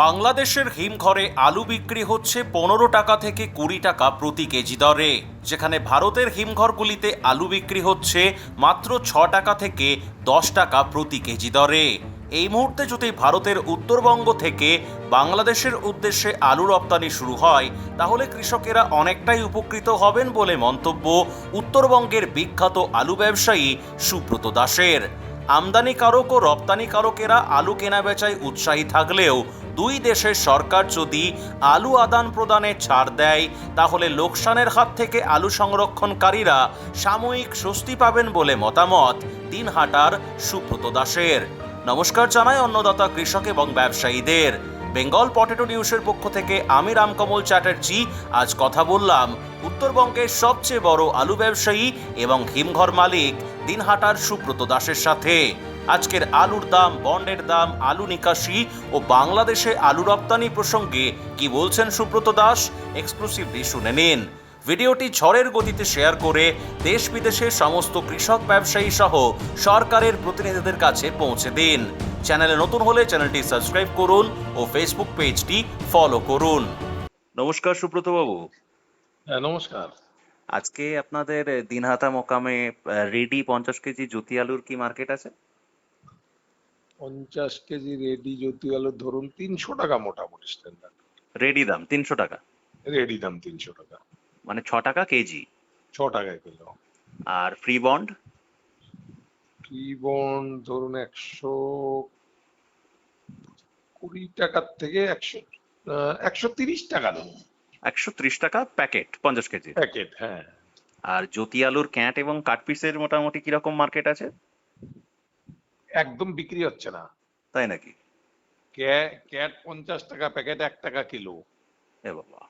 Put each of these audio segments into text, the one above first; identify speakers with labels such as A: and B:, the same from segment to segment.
A: বাংলাদেশের হিমঘরে আলু বিক্রি হচ্ছে 15 টাকা থেকে 20 টাকা প্রতি কেজি দরে, যেখানে ভারতের হিমঘরগুলিতে আলু বিক্রি হচ্ছে মাত্র 6 টাকা থেকে 10 টাকা প্রতি কেজি দরে। এই মুহূর্তে যদি ভারতের উত্তরবঙ্গ থেকে বাংলাদেশের উদ্দেশ্যে আলু রপ্তানি শুরু হয়, তাহলে কৃষকেরা অনেকটাই উপকৃত হবেন বলে মন্তব্য উত্তরবঙ্গের বিখ্যাত আলু ব্যবসায়ী সুব্রত দাসের। আমদানিকারক ও রপ্তানিকারকেরা আলু কেনাবেচায় উৎসাহী থাকলেও দুই দেশের সরকার যদি আলু আদান প্রদানে ছাড় দেয়, তাহলে লোকসানের হাত থেকে আলু সংরক্ষণকারীরা সাময়িক স্বস্তি পাবেন বলে মতামত দিনহাটার সুব্রত দাসের। নমস্কার জানাই অন্নদাতা কৃষক এবং ব্যবসায়ীদের। বেঙ্গল পটেটো নিউজের পক্ষ থেকে আমি রামকমল চ্যাটার্জি আজ কথা বললাম উত্তরবঙ্গের সবচেয়ে বড় আলু ব্যবসায়ী এবং হিমঘর মালিক দিনহাটার সুব্রত দাসের সাথে। আজকের আলুর দাম, বন্ডের দাম, আলু নিকাশি ও বাংলাদেশে আলু রপ্তানি প্রসঙ্গে কি বলছেন সুব্রত দাস, এক্সক্লুসিভলি শুনে নিন। ভিডিওটি ঝড়ের গতিতে শেয়ার করে দেশ বিদেশের সমস্ত কৃষক ব্যবসায়ী সহ সরকারের প্রতিনিধিদের কাছে পৌঁছে দিন। চ্যানেলে নতুন হলে চ্যানেলটি সাবস্ক্রাইব করুন ও ফেসবুক পেজটি ফলো করুন। নমস্কার সুব্রত বাবু।
B: হ্যাঁ, নমস্কার।
A: আজকে আপনাদের দিনহাটা মোকামে রেডি 50 কেজি জ্যোতি আলুর কি মার্কেট আছে?
B: 50 কেজি রেডি জ্যোতি আলু ধরুন 300 টাকা মোটামুটি স্ট্যান্ডার্ড।
A: রেডি দাম 300 টাকা,
B: রেডি দাম 300 টাকা,
A: মানে 6 টাকা কেজি।
B: 6 টাকায় কিলো।
A: আর ফ্রি বন্ড?
B: ফ্রি বন্ড ধরুন 120 টাকার থেকে 130 টাকা ধরুন।
A: 130 টাকা প্যাকেট 50 কেজি।
B: প্যাকেট, হ্যাঁ।
A: আর জ্যোতি আলুর ক্যাট এবং কাট পিসের মোটামুটি কিরকম মার্কেট আছে?
B: একদম বিক্রি হচ্ছে না।
A: তাই নাকি?
B: ক্যাট 50 টাকা প্যাকেট, 1 টাকা কিলো।
A: এ বাবা।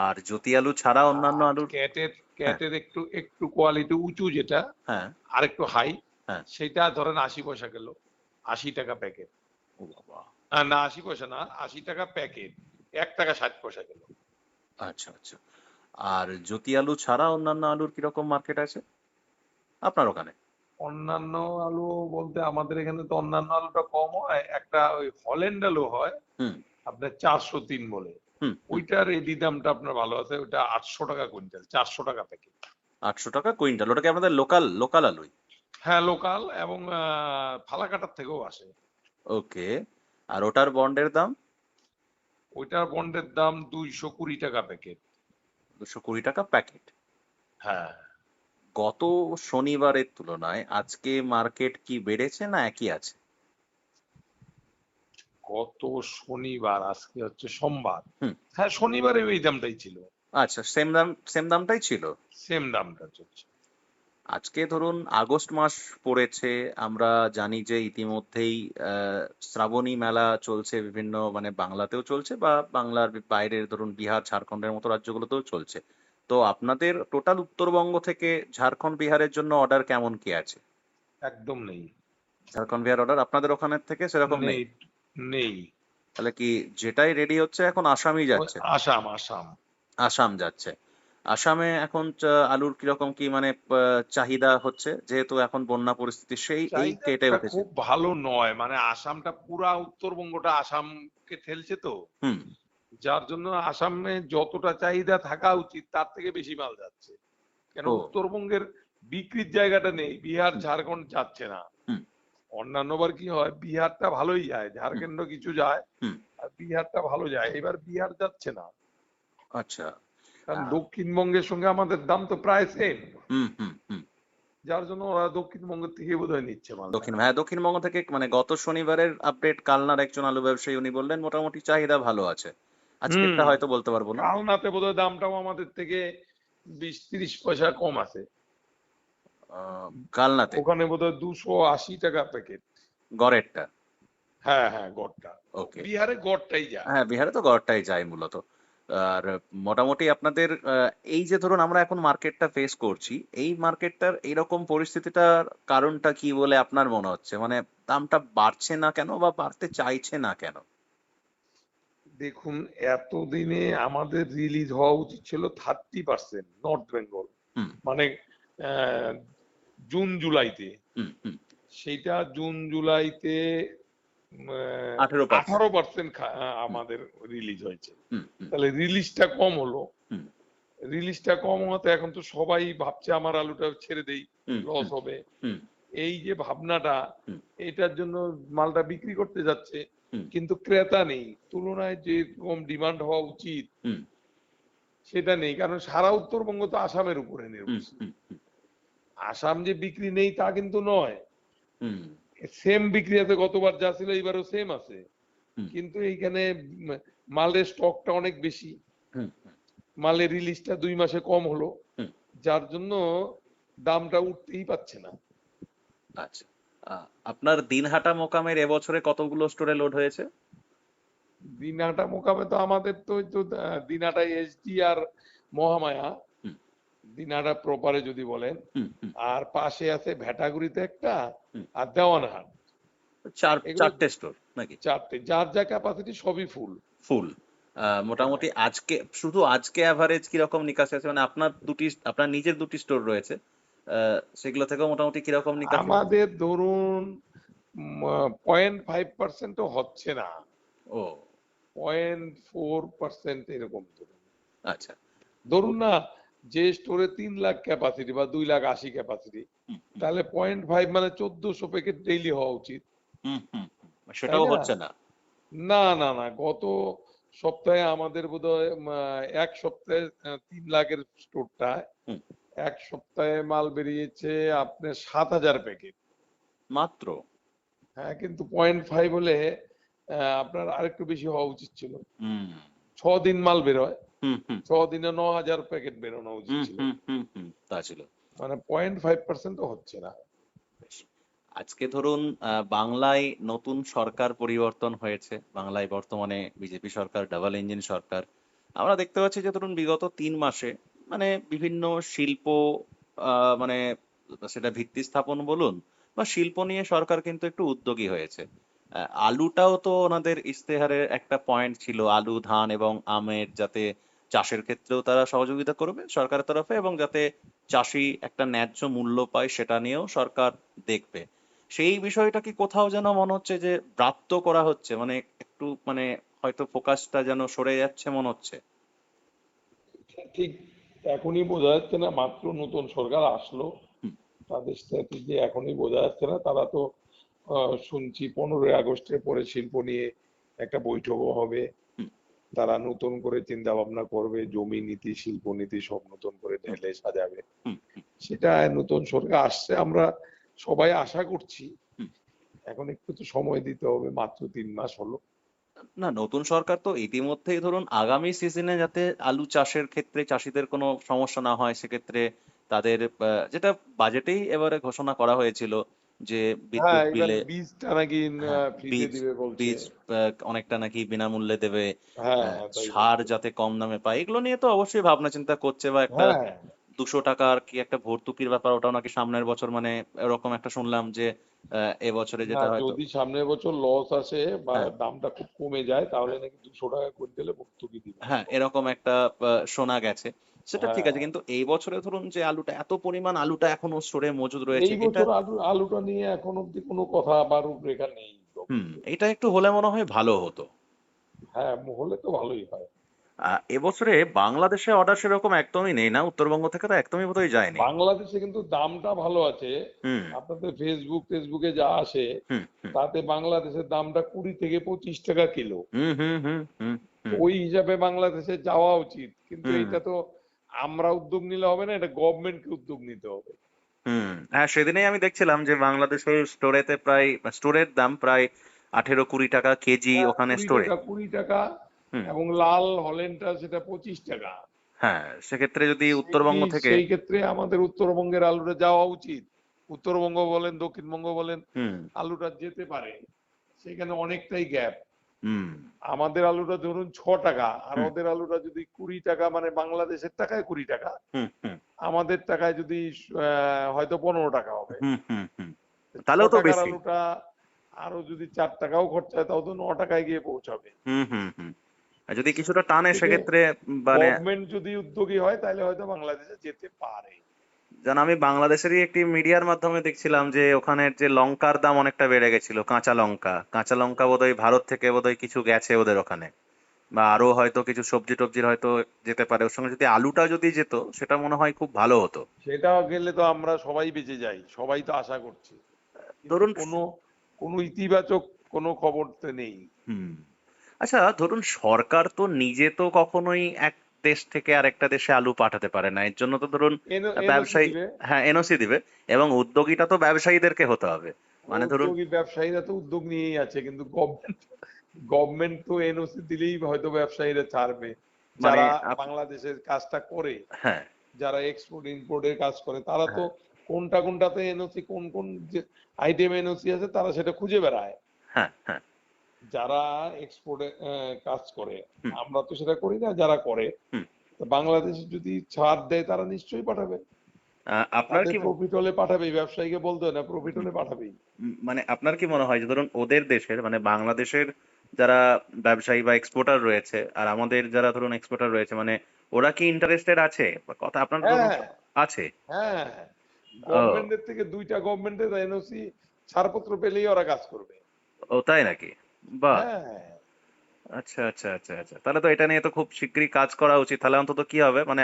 A: আর জ্যোতি আলু ছাড়া অন্যান্য
B: আর
A: আলুর?
B: ক্যাটের একটু একটু কোয়ালিটি উঁচু, যেটা
A: হ্যাঁ
B: আর একটু হাই,
A: হ্যাঁ।
B: সেটা ধরেন 80 পয়সা কিলো, 80 টাকা প্যাকেট।
A: ও বাবা।
B: না, 80 পয়সা না, 80 টাকা প্যাকেট, 1 টাকা 60 পয়সা কিলো।
A: আচ্ছা আচ্ছা। আর জ্যোতি আলু ছাড়া অন্যান্য আলুর কিরকম মার্কেট আছে আপনার ওখানে?
B: অন্যান্য আলু বলতে আমাদের এখানে তো অন্যান্য আলুটা কম হয়, একটা ওই হল্যান্ড আলু হয়
A: হুম
B: আপনার 403 বলে,
A: হুম।
B: ওইটার রেডি দামটা আপনার ভালো আছে, ওইটা 800 টাকা কুইন্টাল, 400 টাকা প্যাকেট।
A: 800 টাকা কুইন্টাল, ওটা কি আপনাদের লোকাল লোকাল আলুই?
B: হ্যাঁ, লোকাল, এবং ফালাকাটার থেকেও আসে।
A: ওকে। আর ওটার বন্ডের দাম?
B: ওইটার বন্ডের দাম 220 টাকা প্যাকেট।
A: 220 টাকা প্যাকেট।
B: হ্যাঁ,
A: গত শনিবারের তুলনায় আজকে মার্কেট কি বেড়েছে না একই আছে?
B: গত শনিবার, আজকে হচ্ছে সোমবার।
A: হুম।
B: হ্যাঁ, শনিবারে এই দামটাই ছিল।
A: আচ্ছা, সেম দামটাই ছিল।
B: সেম দামটা চলছে।
A: আজকে ধরুন আগস্ট মাস পড়েছে, আমরা জানি যে ইতিমধ্যেই শ্রাবণী মেলা চলছে বিভিন্ন, মানে বাংলাতেও চলছে বা বাংলার বাইরের ধরুন বিহার ঝাড়খণ্ডের মতো রাজ্যগুলোতেও চলছে। তো আপনাদের টোটাল উত্তরবঙ্গ থেকে ঝাড়খণ্ড বিহারের জন্য অর্ডার কেমন কি আছে?
B: একদম নেই।
A: ঝাড়খণ্ড বিহার অর্ডার আপনাদের ওখানের থেকে সেরকম নেই?
B: নেই, নেই।
A: তাহলে কি যেটাই রেডি হচ্ছে এখন আসামই যাচ্ছে?
B: আসাম, আসাম।
A: আসাম যাচ্ছে। আসামে এখন আলুর কিরকম কি মানে চাহিদা হচ্ছে, যেহেতু এখন বন্যা পরিস্থিতি সেই এই কেটে
B: চাহিদাটা
A: উঠেছে?
B: খুব ভালো নয়, মানে আসামটা পুরা উত্তরবঙ্গটা আসামকে ঠেলছে তো,
A: হুম।
B: যার জন্য আসামে যতটা চাহিদা থাকা উচিত তার থেকে বেশি মাল যাচ্ছে। কেন
A: ও।
B: উত্তরবঙ্গের বিক্রির জায়গাটা নেই, বিহার
A: হুম
B: ঝাড়খণ্ড যাচ্ছে না।
A: হুম
B: অন্যান্য বার কি হয়, বিহারটা ভালোই যায়,
A: হুম
B: ঝাড়খণ্ড কিছু যায়,
A: হুম।
B: আর বিহারটা ভালো যায়, এবার বিহার যাচ্ছে না।
A: আচ্ছা।
B: কারণ
A: আহ,
B: দক্ষিণবঙ্গের সঙ্গে আমাদের দাম তো প্রায় সেম,
A: হুম হুম হুম।
B: যার জন্য ওরা দক্ষিণবঙ্গের থেকে বোধহয় নিচ্ছে মালটা।
A: দক্ষিণবঙ্গ থেকে, মানে গত শনিবারের আপডেট কালনার একজন আলু ব্যবসায়ী উনি বললেন মোটামুটি চাহিদা ভালো আছে।
B: হুম।
A: আজকেরটা হয়তো বলতে পারবো না।
B: কালনাতে বোধহয় দামটাও আমাদের থেকে 20-30 পয়সা কম আছে।
A: কালনাতে
B: ওখানে বোধহয় 280 টাকা প্যাকেট।
A: গড়েরটা?
B: হ্যাঁ, হ্যাঁ, গড়টা।
A: ওকে।
B: বিহারে গড়টাই যায়।
A: হ্যাঁ, বিহারে তো গড়টাই যায় মূলত। আর মোটামুটি আপনাদের এই যে ধরুন আমরা এখন মার্কেটটা ফেস করছি, এই মার্কেটটার এইরকম পরিস্থিতিটার কারণটা কি বলে আপনার মনে হচ্ছে? মানে দামটা বাড়ছে না কেন বা বাড়তে চাইছে না কেন?
B: দেখুন, এতদিনে আমাদের রিলিজ হওয়া উচিত ছিল 30% নর্থ বেঙ্গল,
A: হুম
B: মানে জুন জুলাইতে।
A: হুম হুম
B: সেইটা জুন জুলাইতে
C: 18%।
B: 18%
C: হুম
B: আমাদের রিলিজ হয়েছে।
C: হুম হুম
B: তাহলে রিলিজটা কম হলো।
C: হুম
B: রিলিজটা কম হতে এখন তো সবাই ভাবছে আমার আলুটা ছেড়ে দেই,
C: হুম
B: লস
C: হুম
B: হবে।
C: হুম
B: এই যে ভাবনাটা,
C: হুম
B: এটার জন্য মালটা বিক্রি করতে যাচ্ছে,
C: হুম
B: কিন্তু ক্রেতা নেই। তুলনায় যেরকম ডিমান্ড হওয়া উচিত
C: হুম
B: সেটা নেই, কারণ সারা উত্তরবঙ্গ তো আসামের উপরে
C: হুম
B: নির্ভরশীল।
C: হুম হুম
B: আসাম যে বিক্রি নেই তা কিন্তু নয়,
C: হুম
B: সেম বিক্রি আছে, গতবার যা ছিল এইবারও সেম আছে,
C: হুম
B: কিন্তু এইখানে মালের স্টকটা অনেক বেশি,
C: হুম
B: মালের রিলিজটা 2 মাসে কম হলো,
C: হুম।
B: যার জন্য দামটা উঠতেই পারছে না।
C: আচ্ছা, আপনার দিনহাটা মোকামের এবছরে কতগুলো স্টোরে লোড হয়েছে?
B: দিনহাটা মোকামে তো আমাদের তো ওই তো দিনহাটা এসডি আর মহামায়া,
C: হুম
B: দিনহাটা প্রপারে যদি বলেন,
C: হুম হুম
B: আর পাশে আছে ভেটাগুড়িতে একটা,
C: হুম।
B: আর দেওয়ানহাট। এগুলো
C: চারটে স্টোর নাকি?
B: চারটে, যার যা ক্যাপাসিটি সবই ফুল।
C: ফুল। মোটামুটি আজকে, শুধু আজকে অ্যাভারেজ কিরকম নিকাশ আছে? মানে আপনার নিজের দুটি স্টোর রয়েছে, সেগুলো থেকেও মোটামুটি কিরকম নিকাশ হচ্ছে?
B: আমাদের ধরুন 0.5%ও হচ্ছে না,
C: ও
B: 0.4% এরকম ধরুন।
C: আচ্ছা।
B: ধরুন না, যে স্টোরে 3 লাখ ক্যাপাসিটি বা 2,80,000 ক্যাপাসিটি,
C: হুম হুম
B: তাহলে 0.5 মানে 1400 প্যাকেট ডেইলি হওয়া উচিত,
C: হুম হুম হুম।
B: তাই
C: সেটাও
B: না?
C: হচ্ছে না।
B: না না না, গত সপ্তাহে আমাদের বোধহয় এক সপ্তাহে 3 লাখের স্টোরটা,
C: হুম।
B: এক সপ্তাহে মাল বেরিয়েছে আপনার 7,000 প্যাকেট।
C: মাত্র?
B: হ্যাঁ, কিন্তু 0.5 হলে আপনার আরেকটু বেশি হওয়া উচিত ছিল।
C: হুম
B: 6 দিন মাল বেরোয়,
C: হুম হুম
B: 6 দিনে 9,000 প্যাকেট বেরোনো উচিত
C: হুম
B: ছিল,
C: হুম হুম হুম, তা ছিল।
B: মানে 0.5%ও হচ্ছে না।
C: বেশ। আজকে ধরুন বাংলায় নতুন সরকার পরিবর্তন হয়েছে, বাংলায় বর্তমানে বিজেপি সরকার, ডাবল ইঞ্জিন সরকার। আমরা দেখতে পাচ্ছি যে ধরুন বিগত 3 মাসে মানে বিভিন্ন শিল্প, মানে সেটা ভিত্তি স্থাপন বলুন বা শিল্প নিয়ে সরকার কিন্তু একটু উদ্যোগী হয়েছে। আলুটাও তো ওনাদের ইস্তেহারের একটা পয়েন্ট ছিল, আলু, ধান এবং আমের যাতে চাষের ক্ষেত্রেও তারা সহযোগিতা করবে সরকারের তরফে, এবং যাতে চাষি একটা ন্যায্য মূল্য পায় সেটা নিয়েও সরকার দেখবে। সেই বিষয়টা কি কোথাও যেন মনে হচ্ছে যে ব্রাত্য করা হচ্ছে, মানে একটু মানে হয়তো ফোকাসটা যেন সরে যাচ্ছে মনে হচ্ছে?
B: ঠিক এখনই বোঝা যাচ্ছে না, মাত্র নতুন সরকার আসলো,
C: হুম
B: তাদের স্ট্র্যাটেজি এখনই বোঝা যাচ্ছে না। তারা তো শুনছি 15ই আগস্টের পরে শিল্প নিয়ে একটা বৈঠকও হবে,
C: হুম
B: তারা নতুন করে চিন্তা ভাবনা করবে, জমি নীতি, শিল্প নীতি সব নতুন করে
C: হুম
B: ঢেলে সাজাবে।
C: হুম হুম
B: সেটা নতুন সরকার আসছে, আমরা সবাই আশা করছি।
C: হুম।
B: এখন একটু তো সময় দিতে হবে, মাত্র 3 মাস হলো।
C: না, নতুন সরকার তো ইতিমধ্যেই ধরুন আগামী সিজনে যাতে আলু চাষের ক্ষেত্রে চাষিদের কোনো সমস্যা না হয় সেক্ষেত্রে তাদের যেটা বাজেটেই এবারে ঘোষণা করা হয়েছিল যে
B: হ্যাঁ,
C: বিদ্যুৎ
B: এবার
C: বিলে,
B: বীজটা নাকি
C: হ্যাঁ,
B: ফ্রিতে
C: বীজ
B: দিবে বলছে।
C: বীজ অনেকটা নাকি বিনামূল্যে দেবে।
B: হ্যাঁ হ্যাঁ, তাই
C: সার
B: বলছে।
C: যাতে কম দামে পায়, এগুলো নিয়ে তো অবশ্যই ভাবনা চিন্তা করছে, বা একটা
B: হ্যাঁ,
C: 200 টাকার কি একটা ভর্তুকির ব্যাপার, ওটাও নাকি সামনের বছর, মানে এরকম একটা শুনলাম যে এবছরে
B: না,
C: যেটা হয়তো,
B: যদি সামনের বছর লস আসে বা
C: হ্যাঁ
B: দামটা খুব কমে যায়, তাহলে
C: হ্যাঁ
B: নাকি 200 টাকা করে দিলে ভর্তুকি দিবে
C: হ্যাঁ,
B: এরকম।
C: এরকম একটা শোনা গেছে। সেটা ঠিক
B: হ্যাঁ,
C: আছে, কিন্তু এই বছরে ধরুন যে আলুটা, এত পরিমাণ আলুটা এখনো স্টোরে মজুদ রয়েছে,
B: এই
C: এটা
B: বছর আলুটা নিয়ে এখন অব্দি কোনো কথা বা রূপরেখা নেই গভর্নমেন্টের।
C: এটা একটু হলে মনে হয় ভালো হতো।
B: হ্যাঁ, হলে তো ভালোই হয়।
C: এবছরে বাংলাদেশে অর্ডার সেরকম একদমই নেই না? উত্তরবঙ্গ থেকে তো একদমই বোধহয় যায়নি।
B: বাংলাদেশে কিন্তু দামটা ভালো আছে।
C: হুম
B: আপনাদের ফেসবুকে যা আসে,
C: হুম হুম
B: তাতে বাংলাদেশের দামটা 20 থেকে 25 টাকা কিলো।
C: হুম হুম হুম হুম
B: তো
C: হুম
B: ওই হিসাবে বাংলাদেশে যাওয়া উচিত, কিন্তু
C: হুম
B: এটা তো আমরা উদ্যোগ নিলে হবে না, এটা গভর্নমেন্টকে উদ্যোগ নিতে হবে।
C: হুম। হ্যাঁ, সেদিনেই আমি দেখছিলাম যে বাংলাদেশের স্টোরেতে প্রায়, স্টোরের দাম প্রায় 18-20 টাকা কেজি
B: হ্যাঁ,
C: ওখানে
B: 20
C: স্টোরে।
B: টাকা, 20 টাকা,
C: হুম।
B: এবং লাল হলেনটা সেটা 25 টাকা।
C: হ্যাঁ, সেক্ষেত্রে যদি উত্তরবঙ্গ থেকে,
B: সেই ক্ষেত্রে আমাদের উত্তরবঙ্গের আলুটা যাওয়া উচিত। উত্তরবঙ্গ বলেন, দক্ষিণবঙ্গ বলেন,
C: হুম
B: আলুটা যেতে পারে, সেখানে অনেকটাই গ্যাপ।
C: হুম
B: আমাদের আলুটা ধরুন 6 টাকা, আর
C: হুম
B: ওদের আলুটা যদি 20 টাকা, মানে বাংলাদেশের টাকায় 20 টাকা,
C: হুম হুম
B: আমাদের টাকায় যদি হয়তো 15 টাকা হবে।
C: হুম হুম হুম।
B: ছ
C: তাহলেও তো
B: টাকার
C: বেশি।
B: আলুটা আরো যদি 4 টাকাও খরচা হয়, তাও তো 9 টাকায় গিয়ে পৌঁছাবে।
C: হুম হুম হুম। আর যদি কিছুটা
B: সেদিক
C: টানে
B: থেকে
C: সেক্ষেত্রে মানে,
B: গভর্নমেন্ট যদি উদ্যোগী হয়, তাহলে হয়তো বাংলাদেশে যেতে পারে।
C: যেন আমি বাংলাদেশেরই একটি মিডিয়ার মাধ্যমে দেখছিলাম যে ওখানের যে লঙ্কার দাম অনেকটা বেড়ে গেছিল, কাঁচা লঙ্কা বোধহয় ভারত থেকে বোধহয় কিছু গেছে ওদের ওখানে, বা আরো হয়তো কিছু সবজি টবজির হয়তো যেতে পারে, ওর সঙ্গে যদি আলুটা যদি যেত সেটা মনে হয় খুব ভালো হতো।
B: সেটা গেলে তো আমরা সবাই বেঁচে যাই, সবাই তো আশা করছে, কিন্তু
C: ধরুন,
B: কোনো কোনো ইতিবাচক কোনো খবর তো নেই।
C: হুম, আচ্ছা ধরুন সরকার তো নিজে তো কখনোই এক দেশ থেকে আরেকটা দেশে আলু পাঠাতে পারে না, এর জন্য তো ধরুন
B: এনওসি
C: ব্যবসায়ী,
B: দিবে।
C: হ্যাঁ এনওসি দিবে, এবং উদ্যোগীটা তো ব্যবসায়ীদেরকে হতে হবে। মানে ধরুন,
B: উদ্যোগী ব্যবসায়ীরা তো উদ্যোগ নিয়েই আছে, কিন্তু গভর্নমেন্ট তো এনওসি দিলেই হয়তো ব্যবসায়ীরা ছাড়বে।
C: মানে
B: যারা বাংলাদেশের কাজটা করে,
C: হ্যাঁ,
B: যারা এক্সপোর্ট ইম্পোর্টের কাজ করে, তারা তো
C: হ্যাঁ,
B: কোনটাতে এনওসি, কোন কোন যে আইটেম এনওসি আছে তারা সেটা খুঁজে বেড়ায়।
C: হ্যাঁ, হ্যাঁ,
B: যারা এক্সপোর্টে কাজ করে,
C: হুম,
B: আমরা তো সেটা করি না, যারা করে,
C: হুম।
B: তো বাংলাদেশে যদি ছাড় দেয় তারা নিশ্চয়ই পাঠাবে।
C: আপনার
B: তাদের
C: কি
B: প্রফিট হলে পাঠাবেই, ব্যবসায়ীকে বলতে হয় না, প্রফিট হলে পাঠাবেই।
C: মানে আপনার কি মনে হয় যে ধরুন ওদের দেশের মানে বাংলাদেশের যারা ব্যবসায়ী বা এক্সপোর্টার রয়েছে আর আমাদের যারা ধরুন এক্সপোর্টার রয়েছে, মানে ওরা কি ইন্টারেস্টেড আছে বা কথা আপনার ধরুন
B: হ্যাঁ,
C: আছে?
B: হ্যাঁ,
C: ও,
B: গভর্নমেন্টের থেকে দুইটা গভর্নমেন্টের এনওসি ছাড়পত্র পেলেই ওরা কাজ করবে।
C: ও তাই নাকি? বাহ,
B: হ্যাঁ,
C: আচ্ছা, আচ্ছা, আচ্ছা, আচ্ছা, তাহলে তো এটা নিয়ে তো খুব শিগগিরই কাজ করা উচিত। তাহলে অন্তত কি হবে মানে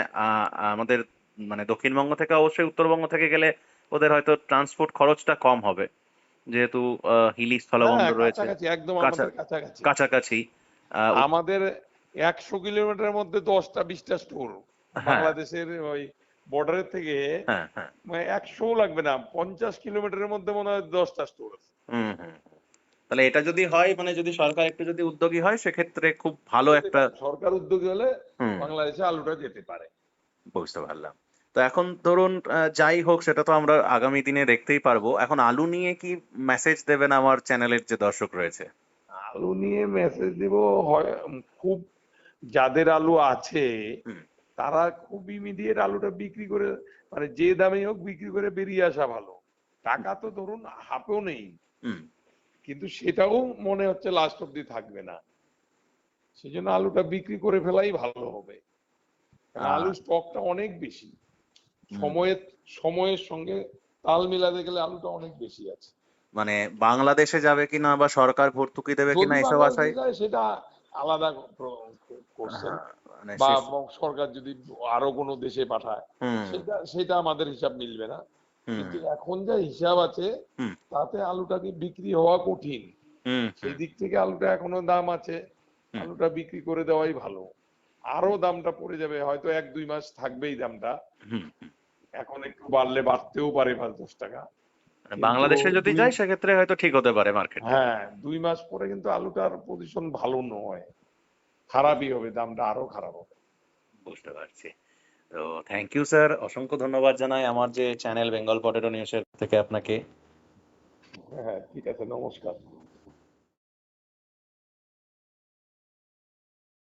C: আমাদের মানে দক্ষিণবঙ্গ থেকে অবশ্যই উত্তরবঙ্গ থেকে গেলে ওদের হয়তো ট্রান্সপোর্ট খরচটা কম হবে, যেহেতু হিলি
B: হ্যাঁ,
C: স্থলবন্দর রয়েছে
B: কাছাকাছি, একদম
C: কাছা
B: আমাদের কাছাকাছি।
C: কাছাকাছি। আহ, উত-
B: আমাদের 100 কিলোমিটারের মধ্যে 10টা 20টা স্টোর।
C: হ্যাঁ,
B: বাংলাদেশের ওই বর্ডারের থেকে
C: হ্যাঁ, হ্যাঁ,
B: মানে 100 লাগবে না, 50 কিলোমিটারের মধ্যে মনে হয় 10টা স্টোর আছে।
C: হুম, হুম। তাহলে এটা যদি হয় মানে যদি সরকার একটু যদি উদ্যোগী হয় সেক্ষেত্রে খুব ভালো
B: যেতে
C: একটা,
B: পারে, সরকার উদ্যোগী হলে
C: হুম,
B: বাংলাদেশে আলুটা যেতে পারে।
C: বুঝতে পারলাম। তো এখন ধরুন যাই হোক সেটা তো আমরা আগামী দিনে দেখতেই পারবো। এখন আলু নিয়ে কি মেসেজ দেবেন আমার চ্যানেলের যে দর্শক রয়েছে?
B: আলু নিয়ে মেসেজ দিব, হয় খুব যাদের আলু আছে
C: হুম,
B: তারা খুব ইমিডিয়েট আলুটা বিক্রি করে, মানে যে দামে হোক বিক্রি করে বেরিয়ে আসা ভালো। টাকা তো ধরুন হাতেও নেই,
C: হুম,
B: কিন্তু সেটাও মনে হচ্ছে লাস্ট অব্দি থাকবে না, সেজন্য আলুটা বিক্রি করে ফেলাই ভালো হবে। কারণ
C: আহ,
B: আলুর স্টকটা অনেক বেশি,
C: হুম।
B: সময়ের সময়ের সঙ্গে তাল মিলাতে গেলে আলুটা অনেক বেশি আছে।
C: মানে বাংলাদেশে যাবে কিনা বা সরকার ভর্তুকি দেবে কিনা
B: যদি
C: এসব
B: বাংলাদেশে
C: আশায়,
B: যায় সেটা আলাদা কোশ্চেন,
C: হ্যাঁ, মানে
B: বা
C: শেষ,
B: সরকার যদি আরো কোনো দেশে পাঠায়,
C: হুম,
B: সেটা সেটা আমাদের হিসাব মিলবে না।
C: হুম,
B: কিন্তু এখন যা হিসাব আছে
C: হুম,
B: তাতে আলুটাকে বিক্রি হওয়া কঠিন।
C: হুম,
B: সেই
C: হুম,
B: দিক থেকে আলুটা এখনো দাম আছে,
C: হুম,
B: আলুটা বিক্রি করে দেওয়াই ভালো। আরো দামটা পড়ে যাবে, হয়তো 1-2 মাস থাকবেই দামটা,
C: হুম, হুম।
B: এখন একটু বাড়লে বাড়তেও পারে 5-10 টাকা,
C: মানে
B: কিন্তু
C: বাংলাদেশে যদি
B: দুই
C: যায় সেক্ষেত্রে হয়তো ঠিক হতে পারে মার্কেটটা।
B: হ্যাঁ, 2 মাস পরে কিন্তু আলুটার পজিশন ভালো নয়, খারাপই হবে, দামটা আরো খারাপ হবে।
C: বুঝতে পারছি। তো থ্যাংক ইউ স্যার, অসংখ্য ধন্যবাদ জানাই আমার যে চ্যানেল বেঙ্গল পটেটো নিউজের থেকে আপনাকে।
B: হ্যাঁ, ঠিক আছে, নমস্কার।